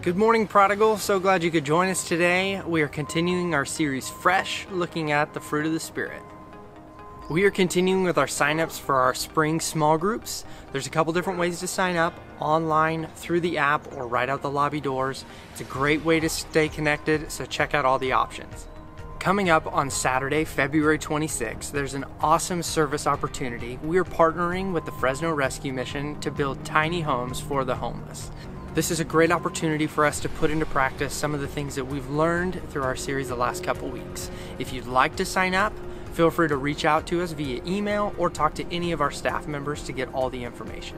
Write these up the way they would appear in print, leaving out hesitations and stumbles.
Good morning, Prodigal. So glad you could join us today. We are continuing our series Fresh, looking at the fruit of the Spirit. We are continuing with our signups for our spring small groups. There's a couple different ways to sign up, online, through the app, or right out the lobby doors. It's a great way to stay connected, so check out all the options. Coming up on Saturday, February 26th, there's an awesome service opportunity. We are partnering with the Fresno Rescue Mission to build tiny homes for the homeless. This is a great opportunity for us to put into practice some of the things that we've learned through our series the last couple weeks. If you'd like to sign up, feel free to reach out to us via email or talk to any of our staff members to get all the information.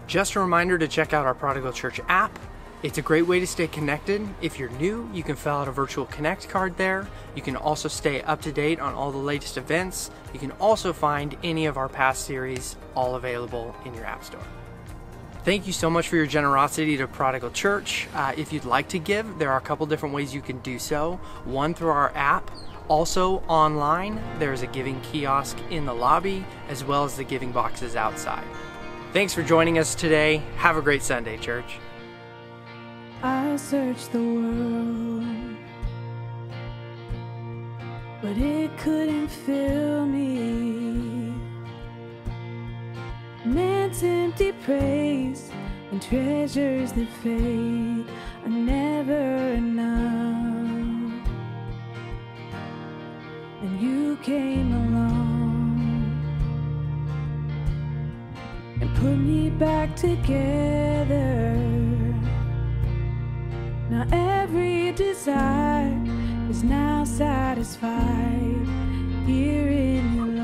Just a reminder to check out our Prodigal Church app. It's a great way to stay connected. If you're new, you can fill out a virtual connect card there. You can also stay up to date on all the latest events. You can also find any of our past series all available in your app store. Thank you so much for your generosity to Prodigal Church. If you'd like to give, there are a couple different ways you can do so. One, through our app. Also online, there's a giving kiosk in the lobby, as well as the giving boxes outside. Thanks for joining us today. Have a great Sunday, church. I searched the world, but it couldn't fill me. Man's empty praise and treasures that fade are never enough. And you came along and put me back together. Now every desire is now satisfied here in your love.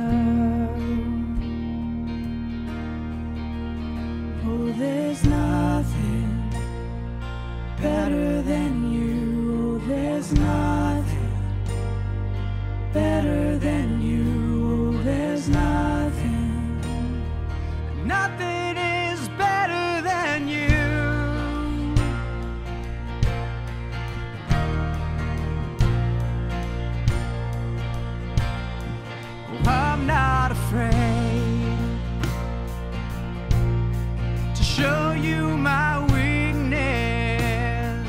Oh, there's nothing better than you. Oh, there's nothing better than you. Oh, there's nothing. Nothing is better than you. I'm not afraid to show you my weakness,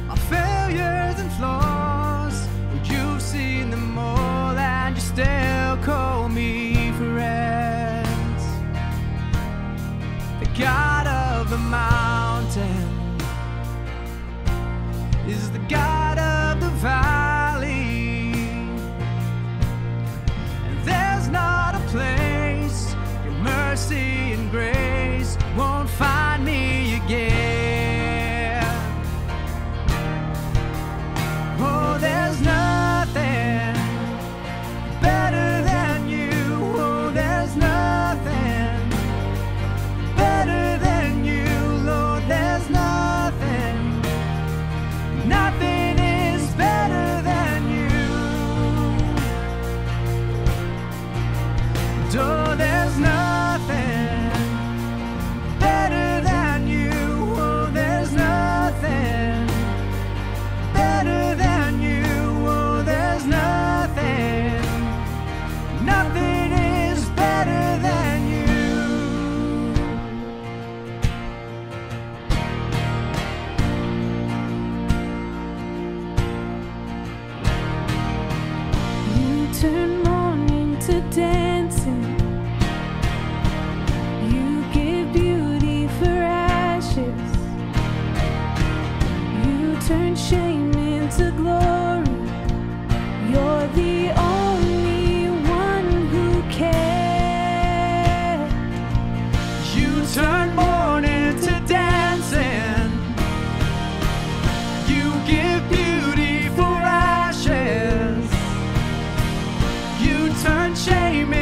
my failures and flaws. You've seen them all and you still call me friends. The God of the mountain is the God of the valley. Not a place your mercy and grace won't find me again. Oh, there's nothing better than you. Oh, there's nothing better than you. Lord, there's nothing. Nothing is better than you. Oh, there's nothing better than you. Oh, there's nothing better than you. Oh, there's nothing. Nothing is better than you. You turn mourning to dancing. Turn shame into glory. You're the only one who cares. You turn mourning to dancing. You give beauty for ashes. You turn shame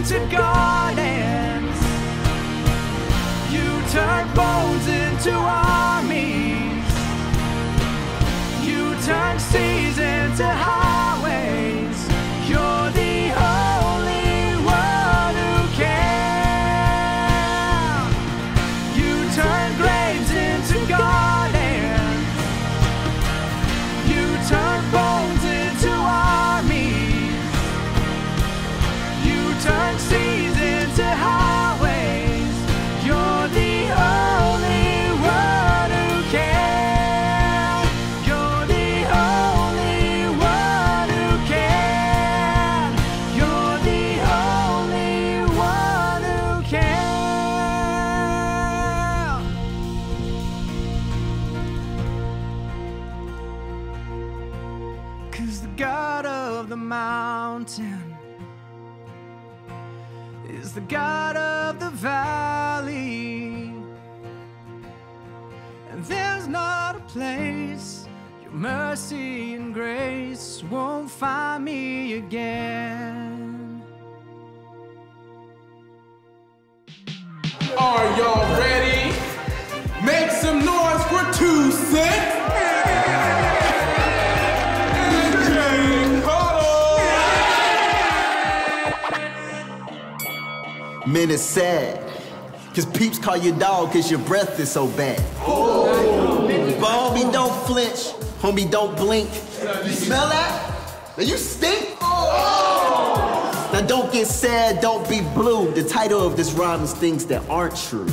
into gardens. You turn bones into armies. You turn seas into highways. You're the only one who can. You turn graves into gardens. You turn bones into armies. You turn seas into highways. You're the only one who can. You're the only one who can. You're the only one who can. 'Cause the God of the mountain is the God of the valley, and there's not a place your mercy and grace won't find me again. Are y'all ready? Make some noise for 2 cents. Man, it's sad, cause peeps call you dog cause your breath is so bad. But homie, don't flinch, homie, don't blink. You smell that? Now you stink. Now don't get sad, don't be blue. The title of this rhyme is things that aren't true.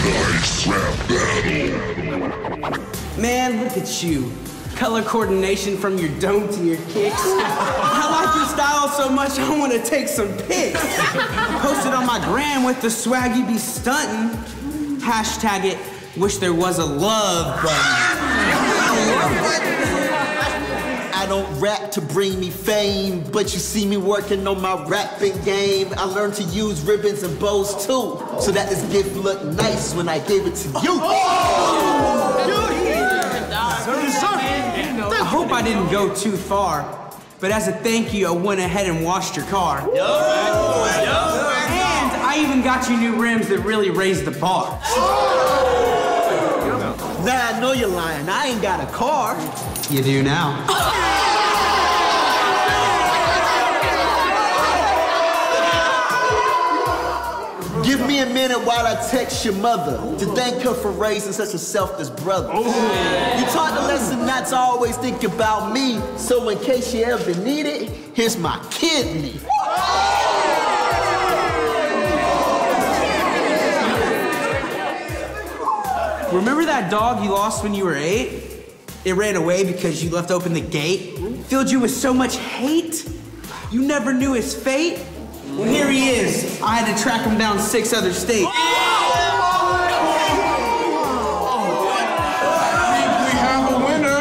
Nice rap battle. Man, look at you. Color coordination from your dome to your kicks. I like your style so much, I want to take some pics. Post it on my gram with the swag you be stunting. Hashtag it, wish there was a love button. I don't rap to bring me fame, but you see me working on my rapping game. I learned to use ribbons and bows too, so that this gift looked nice when I gave it to you. I hope I didn't go too far, but as a thank you, I went ahead and washed your car. And I even got you new rims that really raised the bar. Nah, I know you're lying. I ain't got a car. You do now. Give me a minute while I text your mother to thank her for raising such a selfless brother. You taught the lesson not to always think about me, so in case you ever need it, here's my kidney. Remember that dog you lost when you were 8? It ran away because you left open the gate? Filled you with so much hate? You never knew his fate? Well, here he is. I had to track him down 6 other states. I think we have a winner,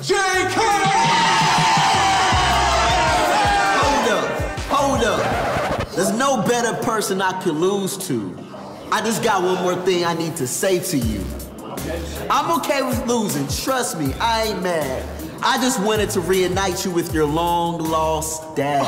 JK! Hold up. There's no better person I could lose to. I just got one more thing I need to say to you. I'm okay with losing, trust me, I ain't mad. I just wanted to reunite you with your long-lost dad.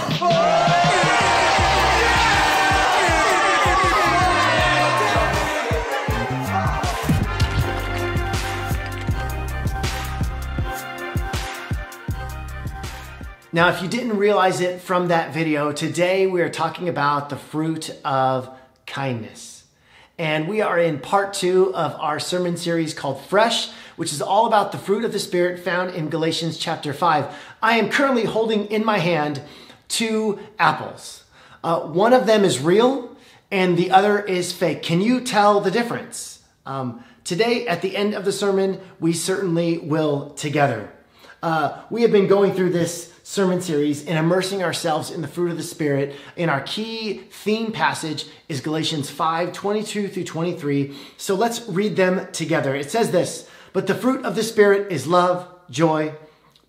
Now, if you didn't realize it from that video, today we are talking about the fruit of kindness. And we are in part 2 of our sermon series called Fresh, which is all about the fruit of the Spirit found in Galatians chapter 5. I am currently holding in my hand 2 apples. One of them is real and the other is fake. Can you tell the difference? Today, at the end of the sermon, we certainly will together. We have been going through this sermon series and immersing ourselves in the fruit of the Spirit. And our key theme passage is Galatians 5:22 through 23. So let's read them together. It says this: "But the fruit of the Spirit is love, joy,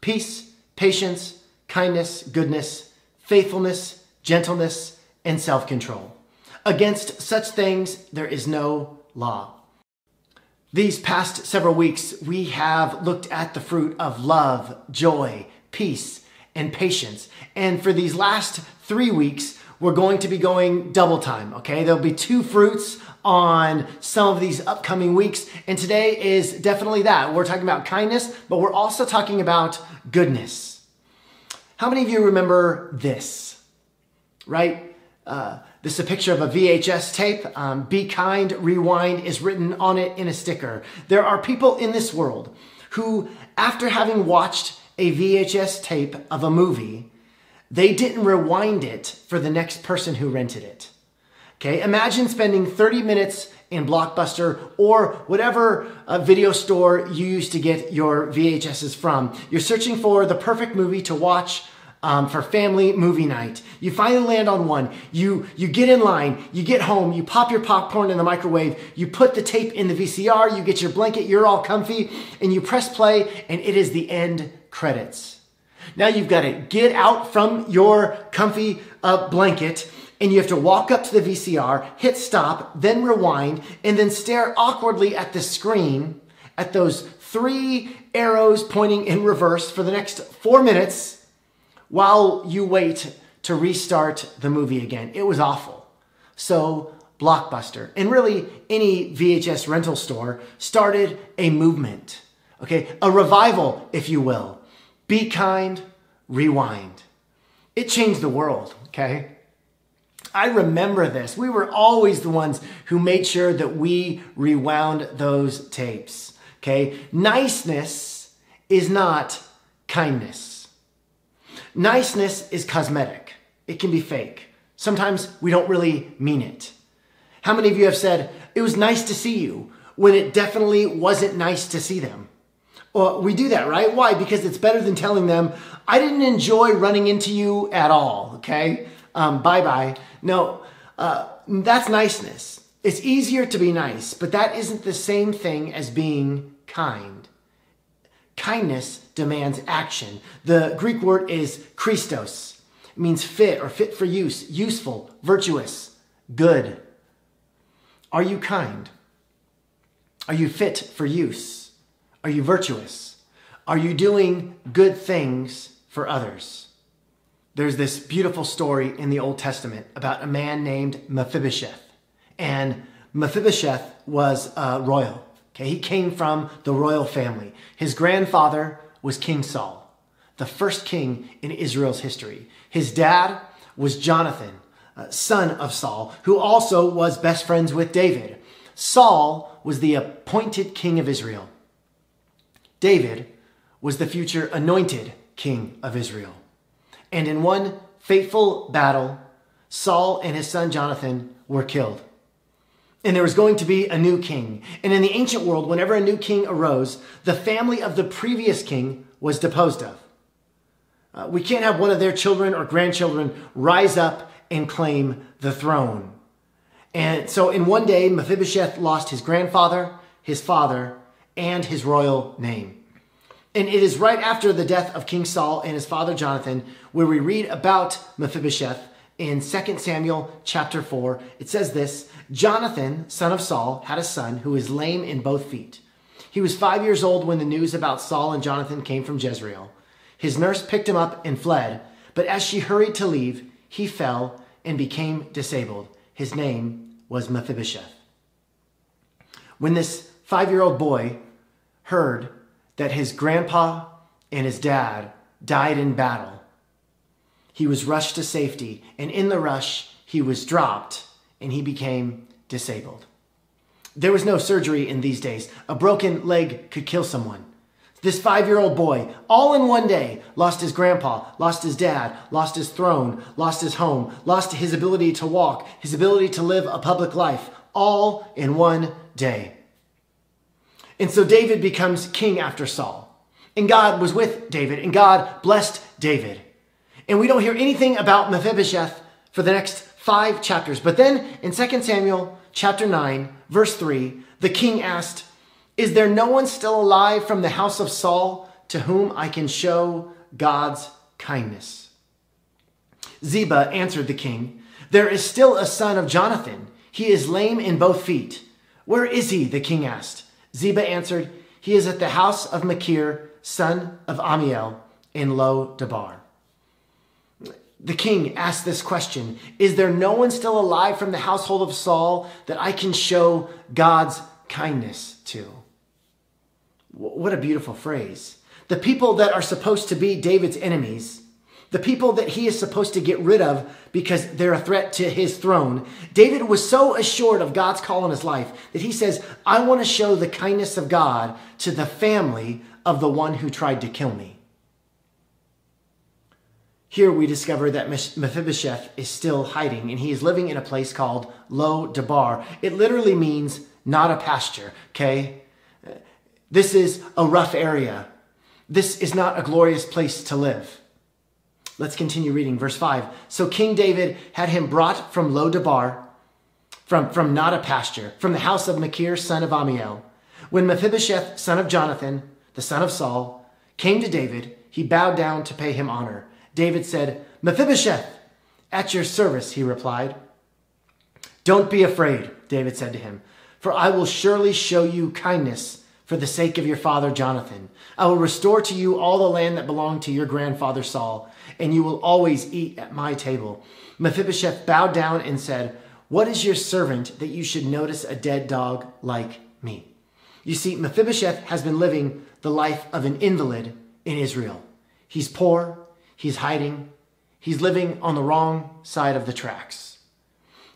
peace, patience, kindness, goodness, faithfulness, gentleness, and self-control. Against such things there is no law." These past several weeks, we have looked at the fruit of love, joy, peace, and patience. And for these last 3 weeks, we're going to be going double time, okay? There'll be 2 fruits on some of these upcoming weeks. And today is definitely that. We're talking about kindness, but we're also talking about goodness. How many of you remember this, right? This is a picture of a VHS tape. Be kind, rewind is written on it in a sticker. There are people in this world who, after having watched a VHS tape of a movie, they didn't rewind it for the next person who rented it. Okay, imagine spending 30 minutes in Blockbuster or whatever video store you used to get your VHSs from. You're searching for the perfect movie to watch for family movie night. You finally land on one. You get in line, you get home, you pop your popcorn in the microwave, you put the tape in the VCR, you get your blanket, you're all comfy, and you press play, and it is the end credits. Now you've got to get out from your comfy blanket, and you have to walk up to the VCR, hit stop, then rewind, and then stare awkwardly at the screen at those 3 arrows pointing in reverse for the next 4 minutes while you wait to restart the movie again. It was awful. So Blockbuster, and really any VHS rental store, started a movement, okay? A revival, if you will. Be kind, rewind. It changed the world, okay? I remember this. We were always the ones who made sure that we rewound those tapes, okay? Niceness is not kindness. Niceness is cosmetic. It can be fake. Sometimes we don't really mean it. How many of you have said, it was nice to see you, when it definitely wasn't nice to see them? Well, we do that, right? Why? Because it's better than telling them, I didn't enjoy running into you at all, okay? Bye-bye. No, that's niceness. It's easier to be nice, but that isn't the same thing as being kind. Kindness demands action. The Greek word is Christos. It means fit or fit for use, useful, virtuous, good. Are you kind? Are you fit for use? Are you virtuous? Are you doing good things for others? There's this beautiful story in the Old Testament about a man named Mephibosheth. And Mephibosheth was royal. Okay, he came from the royal family. His grandfather was King Saul, the first king in Israel's history. His dad was Jonathan, son of Saul, who also was best friends with David. Saul was the appointed king of Israel. David was the future anointed king of Israel. And in one fateful battle, Saul and his son Jonathan were killed. And there was going to be a new king. And in the ancient world, whenever a new king arose, the family of the previous king was deposed of. We can't have one of their children or grandchildren rise up and claim the throne. And so in one day, Mephibosheth lost his grandfather, his father, and his royal name. And it is right after the death of King Saul and his father Jonathan where we read about Mephibosheth in 2 Samuel chapter 4. It says this, Jonathan, son of Saul, had a son who was lame in both feet. He was 5 years old when the news about Saul and Jonathan came from Jezreel. His nurse picked him up and fled, but as she hurried to leave, he fell and became disabled. His name was Mephibosheth. When this 5-year-old boy heard that his grandpa and his dad died in battle, he was rushed to safety, and in the rush, he was dropped and he became disabled. There was no surgery in these days. A broken leg could kill someone. This 5-year-old boy, all in one day, lost his grandpa, lost his dad, lost his throne, lost his home, lost his ability to walk, his ability to live a public life, all in one day. And so David becomes king after Saul. And God was with David, and God blessed David. And we don't hear anything about Mephibosheth for the next 5 chapters. But then in 2 Samuel chapter 9, verse 3, the king asked, is there no one still alive from the house of Saul to whom I can show God's kindness? Ziba answered the king, there is still a son of Jonathan. He is lame in both feet. Where is he? The king asked. Ziba answered, he is at the house of Machir, son of Amiel, in Lo Debar. The king asked this question, is there no one still alive from the household of Saul that I can show God's kindness to? What a beautiful phrase. The people that are supposed to be David's enemies, the people that he is supposed to get rid of because they're a threat to his throne, David was so assured of God's call in his life that he says, I want to show the kindness of God to the family of the one who tried to kill me. Here we discover that Mephibosheth is still hiding, and he is living in a place called Lo Debar. It literally means not a pasture, okay? This is a rough area. This is not a glorious place to live. Let's continue reading verse 5. So King David had him brought from Lo Debar, from not a pasture, from the house of Machir, son of Ammiel. When Mephibosheth, son of Jonathan, the son of Saul, came to David, he bowed down to pay him honor. David said, Mephibosheth, at your service, he replied. Don't be afraid, David said to him, for I will surely show you kindness for the sake of your father Jonathan. I will restore to you all the land that belonged to your grandfather Saul, and you will always eat at my table. Mephibosheth bowed down and said, what is your servant that you should notice a dead dog like me? You see, Mephibosheth has been living the life of an invalid in Israel. He's poor. He's hiding. He's living on the wrong side of the tracks.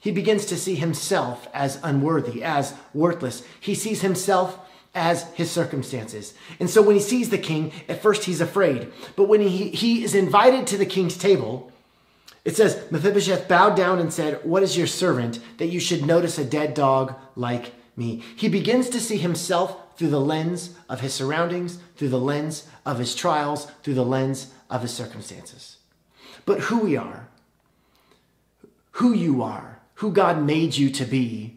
He begins to see himself as unworthy, as worthless. He sees himself as his circumstances. And so when he sees the king, at first he's afraid. But when he is invited to the king's table, it says, Mephibosheth bowed down and said, what is your servant that you should notice a dead dog like me? He begins to see himself through the lens of his surroundings, through the lens of his trials, through the lens of his circumstances. But who we are, who you are, who God made you to be,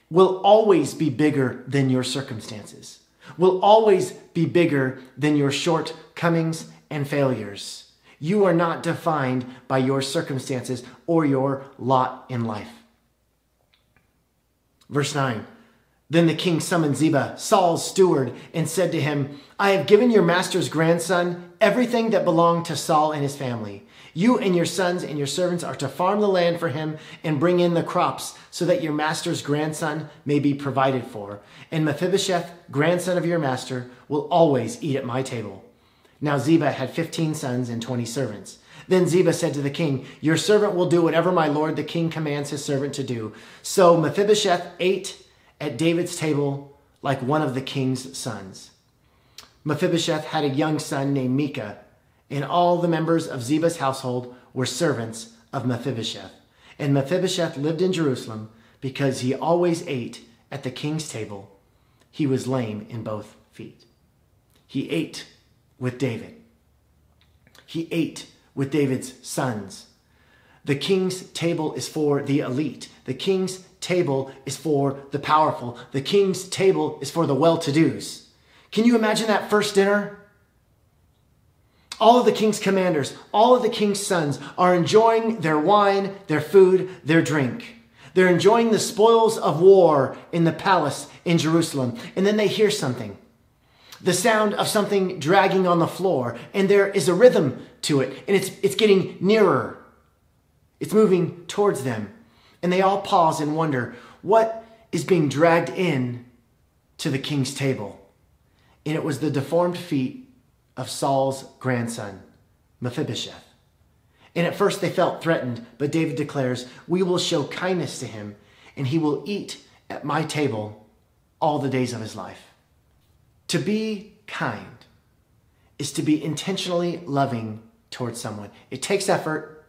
will always be bigger than your circumstances, will always be bigger than your shortcomings and failures. You are not defined by your circumstances or your lot in life. Verse 9. Then the king summoned Ziba, Saul's steward, and said to him, I have given your master's grandson everything that belonged to Saul and his family. You and your sons and your servants are to farm the land for him and bring in the crops so that your master's grandson may be provided for. And Mephibosheth, grandson of your master, will always eat at my table. Now Ziba had 15 sons and 20 servants. Then Ziba said to the king, your servant will do whatever my lord the king commands his servant to do. So Mephibosheth ate at David's table like one of the king's sons. Mephibosheth had a young son named Micah, and all the members of Ziba's household were servants of Mephibosheth. And Mephibosheth lived in Jerusalem because he always ate at the king's table. He was lame in both feet. He ate with David. He ate with David's sons. The king's table is for the elite. The king's table is for the powerful. The king's table is for the well-to-dos. Can you imagine that first dinner? All of the king's commanders, all of the king's sons are enjoying their wine, their food, their drink. They're enjoying the spoils of war in the palace in Jerusalem. And then they hear something. The sound of something dragging on the floor. And there is a rhythm to it. And it's getting nearer. It's moving towards them. And they all pause and wonder, what is being dragged in to the king's table? And it was the deformed feet of Saul's grandson, Mephibosheth. And at first they felt threatened, but David declares, we will show kindness to him, and he will eat at my table all the days of his life. To be kind is to be intentionally loving towards someone. It takes effort,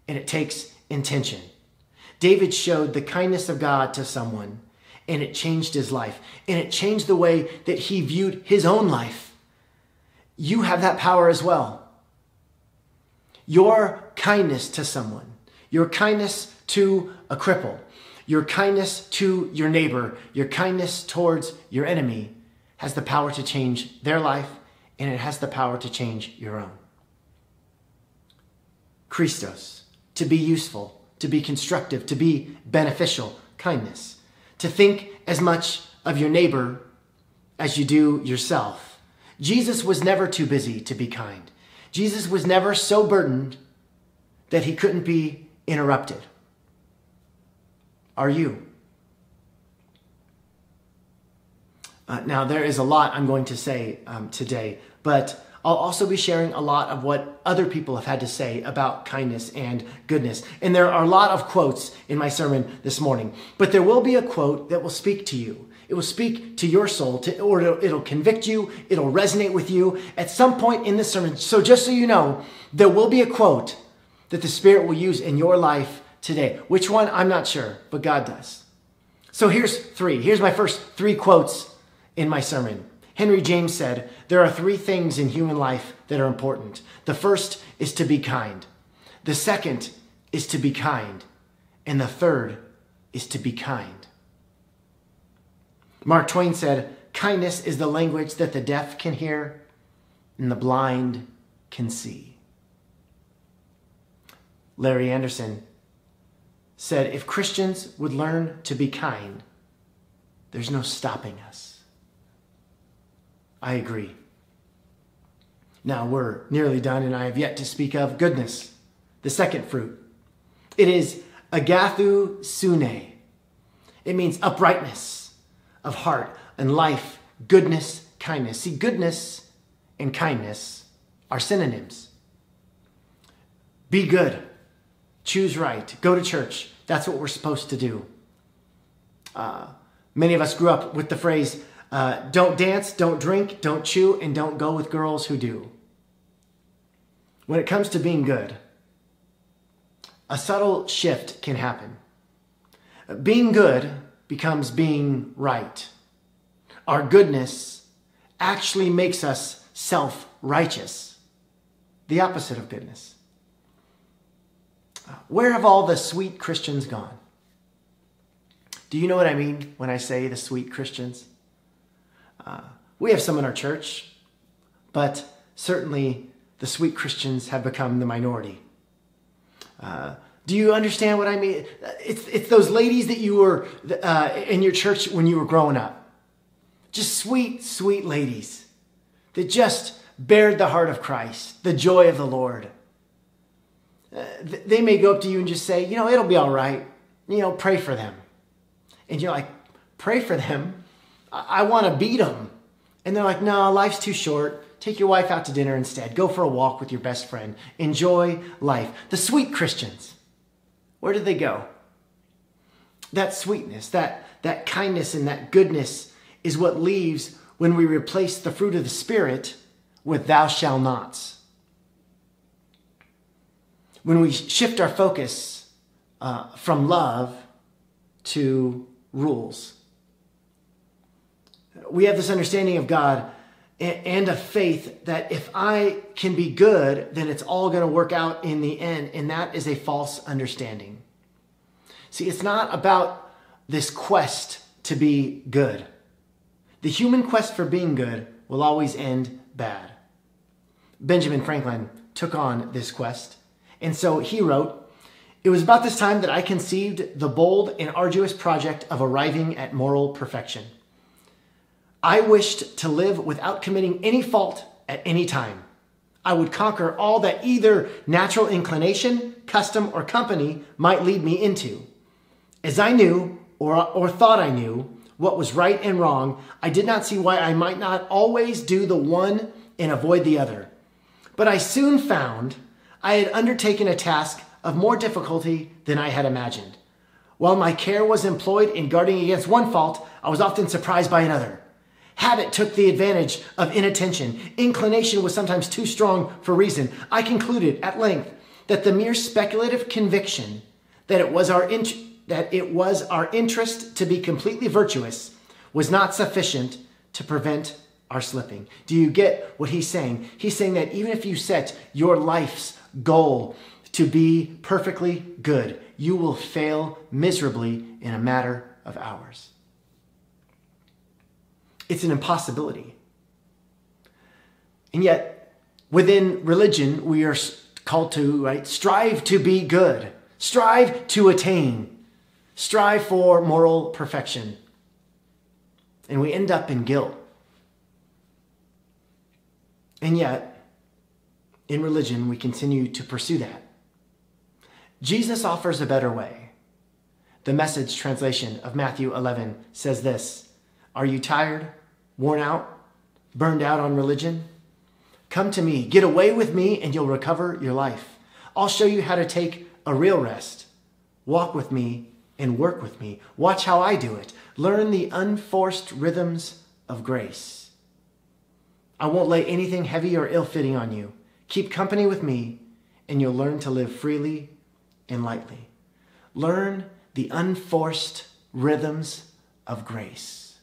and it takes intention. David showed the kindness of God to someone, and it changed his life, and it changed the way that he viewed his own life. You have that power as well. Your kindness to someone, your kindness to a cripple, your kindness to your neighbor, your kindness towards your enemy has the power to change their life, and it has the power to change your own. Christos, to be useful, to be constructive, to be beneficial, kindness. To think as much of your neighbor as you do yourself. Jesus was never too busy to be kind. Jesus was never so burdened that he couldn't be interrupted. Are you? Now, there is a lot I'm going to say today, but I'll also be sharing a lot of what other people have had to say about kindness and goodness. And there are a lot of quotes in my sermon this morning, but there will be a quote that will speak to you. It will speak to your soul, or it'll convict you. It'll resonate with you at some point in this sermon. So just so you know, there will be a quote that the Spirit will use in your life today. Which one? I'm not sure, but God does. So here's three. Here's my first three quotes in my sermon. Henry James said, there are three things in human life that are important. The first is to be kind. The second is to be kind. And the third is to be kind. Mark Twain said, kindness is the language that the deaf can hear and the blind can see. Larry Anderson said, if Christians would learn to be kind, there's no stopping us. I agree. Now we're nearly done, and I have yet to speak of goodness, the second fruit. It is agathu sune. It means uprightness of heart and life, goodness, kindness. See, goodness and kindness are synonyms. Be good. Choose right. Go to church. That's what we're supposed to do. Many of us grew up with the phrase, don't dance, don't drink, don't chew, and don't go with girls who do. When it comes to being good, a subtle shift can happen. Being good becomes being right. Our goodness actually makes us self-righteous, the opposite of goodness. Where have all the sweet Christians gone? Do you know what I mean when I say the sweet Christians? We have some in our church, but certainly the sweet Christians have become the minority. Do you understand what I mean? It's those ladies that you were in your church when you were growing up. Just sweet, sweet ladies that just bared the heart of Christ, the joy of the Lord. They may go up to you and just say, it'll be all right. Pray for them. And you're like, pray for them? I want to beat them. And they're like, no, life's too short. Take your wife out to dinner instead. Go for a walk with your best friend. Enjoy life. The sweet Christians, where did they go? That sweetness, that kindness and that goodness is what leaves when we replace the fruit of the Spirit with thou shalt nots. When we shift our focus from love to rules. We have this understanding of God and a faith that if I can be good, then it's all going to work out in the end. And that is a false understanding. See, it's not about this quest to be good. The human quest for being good will always end bad. Benjamin Franklin took on this quest. And so he wrote, it was about this time that I conceived the bold and arduous project of arriving at moral perfection. I wished to live without committing any fault at any time. I would conquer all that either natural inclination, custom, or company might lead me into. As I knew, or thought I knew, what was right and wrong, I did not see why I might not always do the one and avoid the other. But I soon found I had undertaken a task of more difficulty than I had imagined. While my care was employed in guarding against one fault, I was often surprised by another. Habit took the advantage of inattention. Inclination was sometimes too strong for reason. I concluded at length that the mere speculative conviction that it was our interest to be completely virtuous was not sufficient to prevent our slipping. Do you get what he's saying? He's saying that even if you set your life's goal to be perfectly good, you will fail miserably in a matter of hours. It's an impossibility. And yet, within religion, we are called to, strive to be good. Strive to attain. Strive for moral perfection. And we end up in guilt. And yet, in religion, we continue to pursue that. Jesus offers a better way. The Message translation of Matthew 11 says this: "Are you tired, worn out, burned out on religion? Come to me, get away with me, and you'll recover your life. I'll show you how to take a real rest. Walk with me and work with me. Watch how I do it. Learn the unforced rhythms of grace. I won't lay anything heavy or ill-fitting on you. Keep company with me, and you'll learn to live freely and lightly." Learn the unforced rhythms of grace.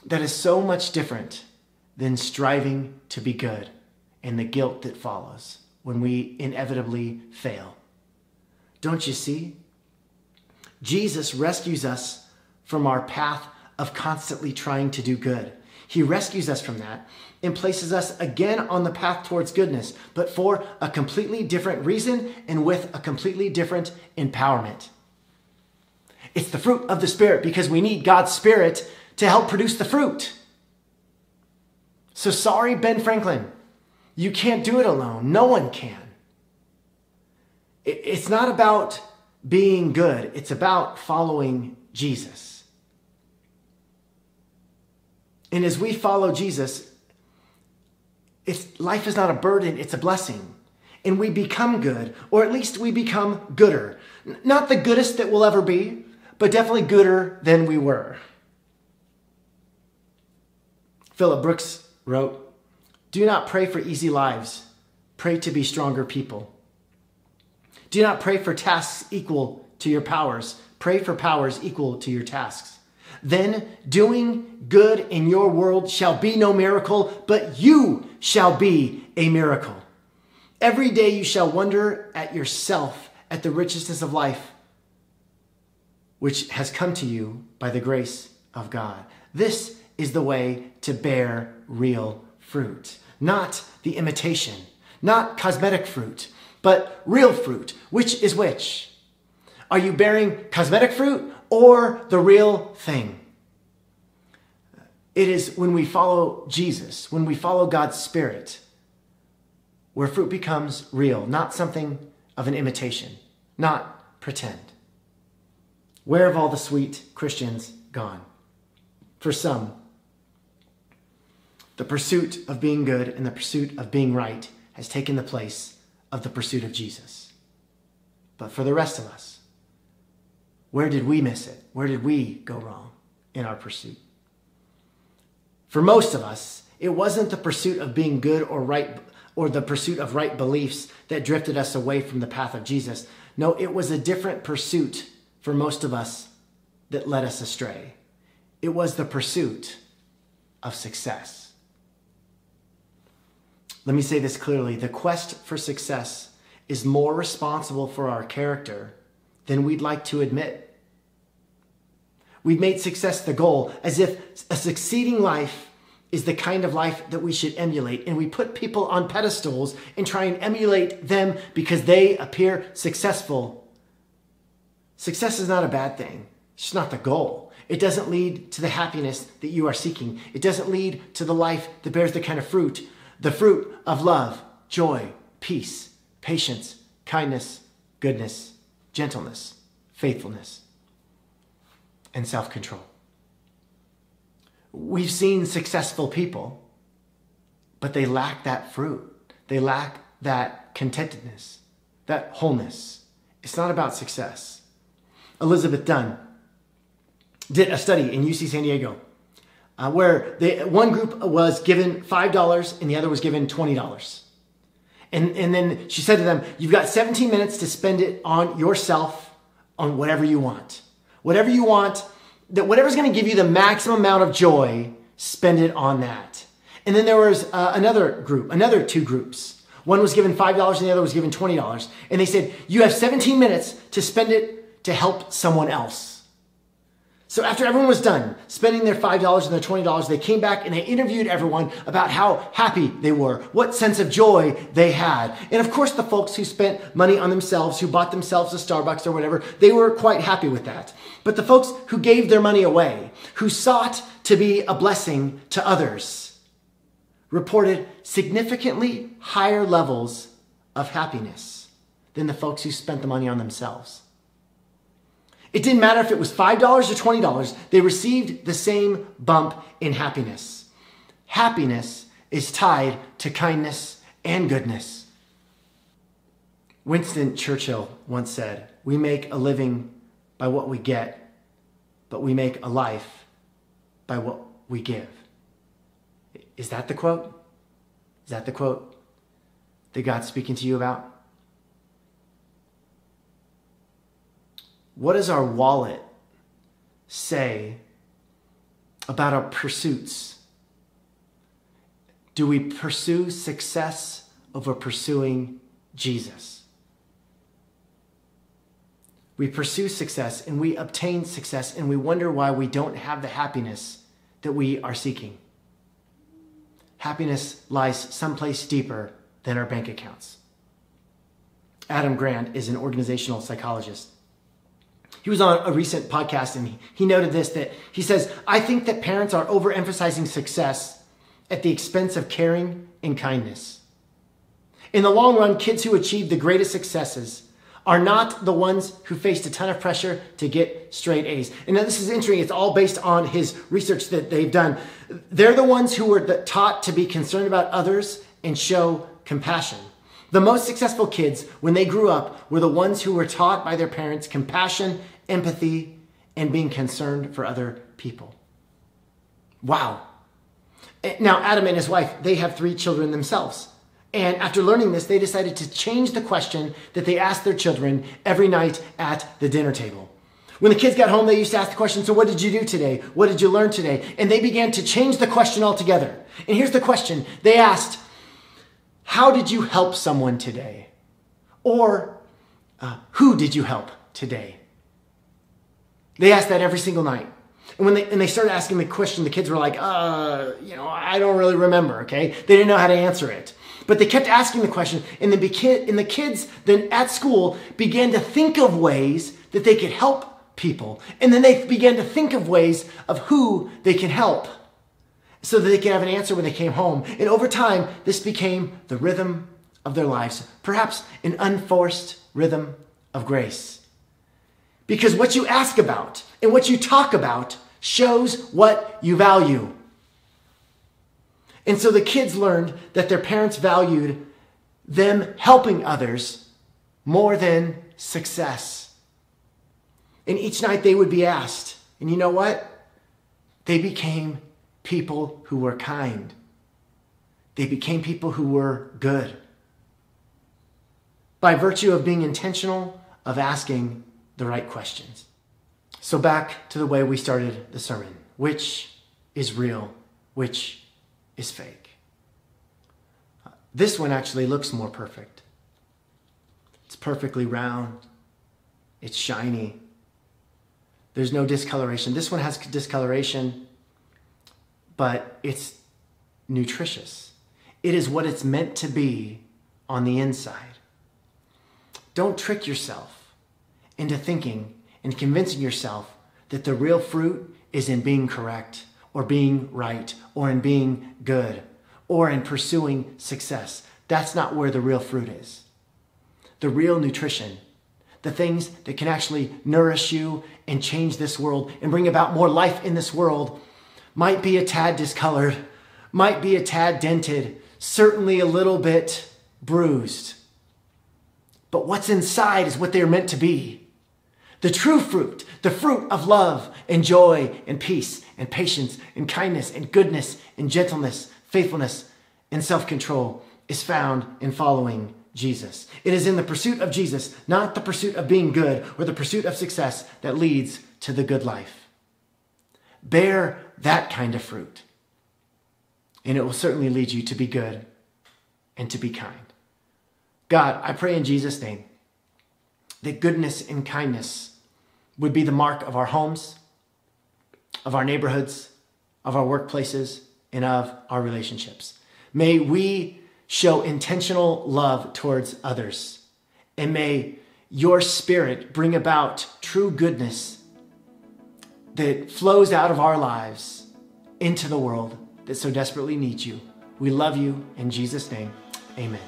That is so much different than striving to be good and the guilt that follows when we inevitably fail. Don't you see? Jesus rescues us from our path of constantly trying to do good. He rescues us from that and places us again on the path towards goodness, but for a completely different reason and with a completely different empowerment. It's the fruit of the Spirit because we need God's Spirit to help produce the fruit. So sorry, Ben Franklin, you can't do it alone. No one can. It's not about being good. It's about following Jesus. And as we follow Jesus, life is not a burden, it's a blessing. And we become good, or at least we become gooder. Not the goodest that we'll ever be, but definitely gooder than we were. Philip Brooks wrote, "Do not pray for easy lives. Pray to be stronger people. Do not pray for tasks equal to your powers. Pray for powers equal to your tasks. Then doing good in your world shall be no miracle, but you shall be a miracle. Every day you shall wonder at yourself, at the richness of life, which has come to you by the grace of God." This is the way to bear real fruit, not the imitation, not cosmetic fruit, but real fruit. Which is which? Are you bearing cosmetic fruit or the real thing? It is when we follow Jesus, when we follow God's Spirit, where fruit becomes real, not something of an imitation, not pretend. Where have all the sweet Christians gone? For some, the pursuit of being good and the pursuit of being right has taken the place of the pursuit of Jesus. But for the rest of us, where did we miss it? Where did we go wrong in our pursuit? For most of us, it wasn't the pursuit of being good or right, or the pursuit of right beliefs that drifted us away from the path of Jesus. No, it was a different pursuit for most of us that led us astray. It was the pursuit of success. Let me say this clearly. The quest for success is more responsible for our character than we'd like to admit. We've made success the goal, as if a succeeding life is the kind of life that we should emulate. And we put people on pedestals and try and emulate them because they appear successful. Success is not a bad thing. It's just not the goal. It doesn't lead to the happiness that you are seeking. It doesn't lead to the life that bears the kind of fruit, the fruit of love, joy, peace, patience, kindness, goodness, gentleness, faithfulness, and self-control. We've seen successful people, but they lack that fruit. They lack that contentedness, that wholeness. It's not about success. Elizabeth Dunn did a study in UC San Diego where one group was given $5 and the other was given $20. And then she said to them, you've got 17 minutes to spend it on yourself, on whatever you want. Whatever you want, whatever's going to give you the maximum amount of joy, spend it on that. And then there was another two groups. One was given $5 and the other was given $20. And they said, you have 17 minutes to spend it to help someone else. So after everyone was done spending their $5 and their $20, they came back and they interviewed everyone about how happy they were, what sense of joy they had. And of course, the folks who spent money on themselves, who bought themselves a Starbucks or whatever, they were quite happy with that. But the folks who gave their money away, who sought to be a blessing to others, reported significantly higher levels of happiness. than the folks who spent the money on themselves. It didn't matter if it was $5 or $20, they received the same bump in happiness. Happiness is tied to kindness and goodness. Winston Churchill once said, "We make a living by what we get, but we make a life by what we give." Is that the quote? Is that the quote that God's speaking to you about? What does our wallet say about our pursuits? Do we pursue success over pursuing Jesus? We pursue success and we obtain success and we wonder why we don't have the happiness that we are seeking. Happiness lies someplace deeper than our bank accounts. Adam Grant is an organizational psychologist. He was on a recent podcast and he noted this, that he says, "I think that parents are overemphasizing success at the expense of caring and kindness. In the long run, kids who achieve the greatest successes are not the ones who faced a ton of pressure to get straight A's." And now this is interesting. It's all based on his research that they've done. They're the ones who were taught to be concerned about others and show compassion. The most successful kids, when they grew up, were the ones who were taught by their parents compassion, empathy, and being concerned for other people. Wow. Now, Adam and his wife, they have 3 children themselves. And after learning this, they decided to change the question that they asked their children every night at the dinner table. When the kids got home, they used to ask the question, "So what did you do today? What did you learn today?" And they began to change the question altogether. And here's the question. They asked, "How did you help someone today?" Or, "Who did you help today?" They asked that every single night. And when they started asking the question, the kids were like, I don't really remember, okay? They didn't know how to answer it. But they kept asking the question, and the kids then at school began to think of ways that they could help people. And then they began to think of ways of who they can help so that they could have an answer when they came home. And over time, this became the rhythm of their lives, perhaps an unforced rhythm of grace. Because what you ask about and what you talk about shows what you value. And so the kids learned that their parents valued them helping others more than success. And each night they would be asked, and you know what? They became people who were kind. They became people who were good. By virtue of being intentional, of asking the right questions. So back to the way we started the sermon. Which is real? Which is fake? This one actually looks more perfect. It's perfectly round. It's shiny. There's no discoloration. This one has discoloration, but it's nutritious. It is what it's meant to be on the inside. Don't trick yourself into thinking and convincing yourself that the real fruit is in being correct or being right or in being good or in pursuing success. That's not where the real fruit is. The real nutrition, the things that can actually nourish you and change this world and bring about more life in this world, might be a tad discolored, might be a tad dented, certainly a little bit bruised. But what's inside is what they're meant to be. The true fruit, the fruit of love and joy and peace and patience and kindness and goodness and gentleness, faithfulness and self-control, is found in following Jesus. It is in the pursuit of Jesus, not the pursuit of being good or the pursuit of success, that leads to the good life. Bear that kind of fruit, and it will certainly lead you to be good and to be kind. God, I pray in Jesus' name that goodness and kindness would be the mark of our homes, of our neighborhoods, of our workplaces, and of our relationships. May we show intentional love towards others, and may your Spirit bring about true goodness that flows out of our lives into the world that so desperately needs you. We love you. In Jesus' name, amen.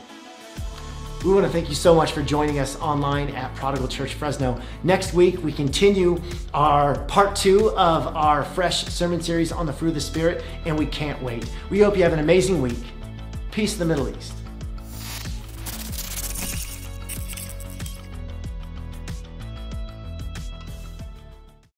We want to thank you so much for joining us online at Prodigal Church Fresno. Next week, we continue our part 2 of our fresh sermon series on the fruit of the Spirit, and we can't wait. We hope you have an amazing week. Peace in the Middle East.